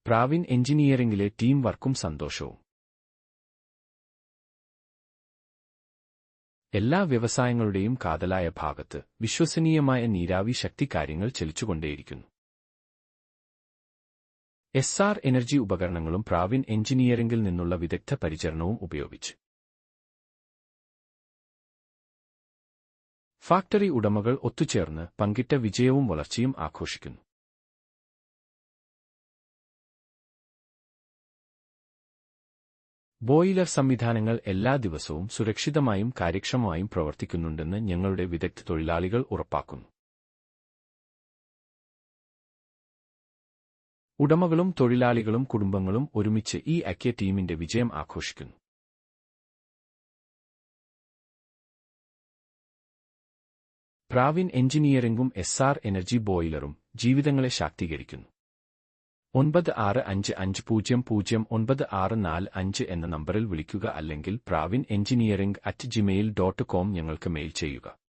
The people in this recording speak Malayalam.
പ്രാവിൻ എഞ്ചിനീയറിംഗിലെ ടീം വർക്കും സന്തോഷവും. എല്ലാ വ്യവസായങ്ങളുടെയും കാതലായ ഭാഗത്ത് വിശ്വസനീയമായ നീരാവി ശക്തി കാര്യങ്ങൾ ചലിച്ചുകൊണ്ടേയിരിക്കുന്നു. എസ്ആർ എനർജി ഉപകരണങ്ങളും പ്രാവിൻ എഞ്ചിനീയറിംഗിൽ നിന്നുള്ള വിദഗ്ധ പരിചരണവും ഉപയോഗിച്ച് ഫാക്ടറി ഉടമകൾ ഒത്തുചേർന്ന് പങ്കിട്ട വിജയവും വളർച്ചയും ആഘോഷിക്കുന്നു. ബോയിലർ സംവിധാനങ്ങൾ എല്ലാ ദിവസവും സുരക്ഷിതമായും കാര്യക്ഷമമായും പ്രവർത്തിക്കുന്നുണ്ടെന്ന് ഞങ്ങളുടെ വിദഗ്ധ തൊഴിലാളികൾ ഉറപ്പാക്കുന്നു. ഉടമകളും തൊഴിലാളികളും കുടുംബങ്ങളും ഒരുമിച്ച് ഈ ഐക്യ ടീമിന്റെ വിജയം ആഘോഷിക്കുന്നു. പ്രാവിൻ എഞ്ചിനീയറിംഗും എസ്ആർ എനർജി ബോയിലറും ജീവിതങ്ങളെ ശാക്തീകരിക്കുന്നു. 9655009645 എന്ന നമ്പറിൽ വിളിക്കുക അല്ലെങ്കിൽ pravin engineering@gmail.com ഞങ്ങൾക്ക് മെയിൽ ചെയ്യുക.